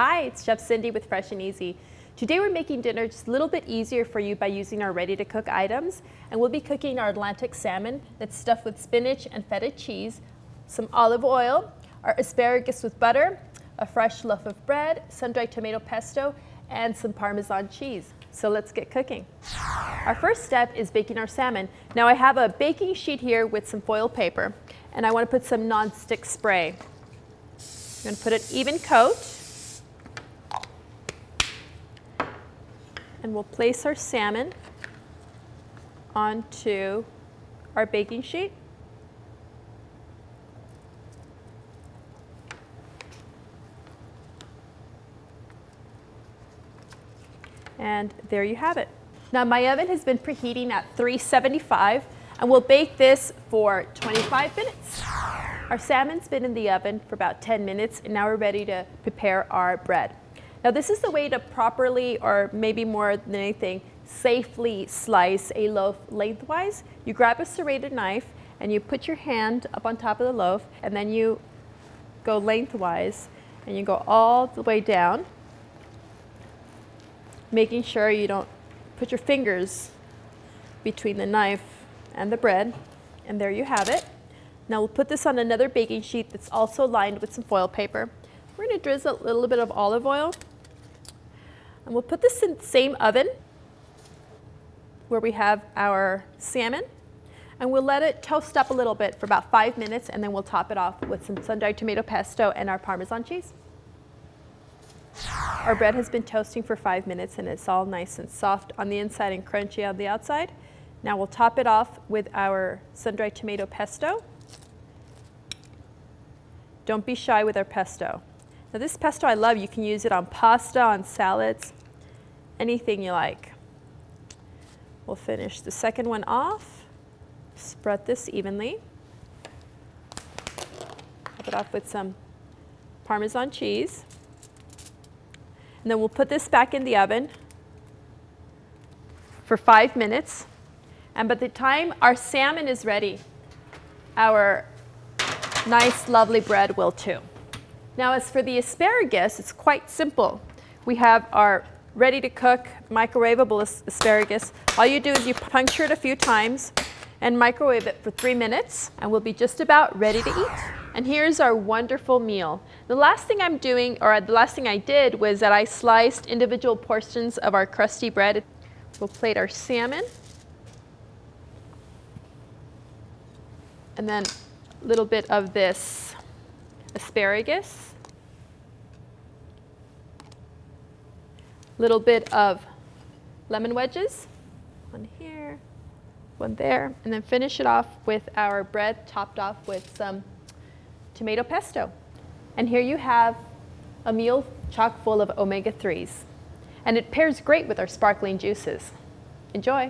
Hi, it's Chef Cindy with Fresh and Easy. Today we're making dinner just a little bit easier for you by using our ready-to-cook items. And we'll be cooking our Atlantic salmon that's stuffed with spinach and feta cheese, some olive oil, our asparagus with butter, a fresh loaf of bread, sun-dried tomato pesto, and some Parmesan cheese. So let's get cooking. Our first step is baking our salmon. Now I have a baking sheet here with some foil paper, and I want to put some non-stick spray. I'm going to put an even coat. And we'll place our salmon onto our baking sheet. And there you have it. Now my oven has been preheating at 375, and we'll bake this for 25 minutes. Our salmon's been in the oven for about 10 minutes, and now we're ready to prepare our bread. Now this is the way to properly, or maybe more than anything, safely slice a loaf lengthwise. You grab a serrated knife and you put your hand up on top of the loaf, and then you go lengthwise and you go all the way down, making sure you don't put your fingers between the knife and the bread. And there you have it. Now we'll put this on another baking sheet that's also lined with some foil paper. We're going to drizzle a little bit of olive oil. And we'll put this in the same oven where we have our salmon, and we'll let it toast up a little bit for about 5 minutes, and then we'll top it off with some sun-dried tomato pesto and our Parmesan cheese. Our bread has been toasting for 5 minutes, and it's all nice and soft on the inside and crunchy on the outside. Now we'll top it off with our sun-dried tomato pesto. Don't be shy with our pesto. Now this pesto I love. You can use it on pasta, on salads, anything you like. We'll finish the second one off. Spread this evenly. Top it off with some Parmesan cheese. And then we'll put this back in the oven for 5 minutes. And by the time our salmon is ready, our nice, lovely bread will too. Now as for the asparagus, it's quite simple. We have our ready-to-cook microwavable asparagus. All you do is you puncture it a few times and microwave it for 3 minutes, and we'll be just about ready to eat. And here's our wonderful meal. The last thing I'm doing, or the last thing I did, was that I sliced individual portions of our crusty bread. We'll plate our salmon. And then a little bit of this asparagus. Little bit of lemon wedges, one here, one there, and then finish it off with our bread topped off with some tomato pesto. And here you have a meal chock full of omega-3s. And it pairs great with our sparkling juices. Enjoy.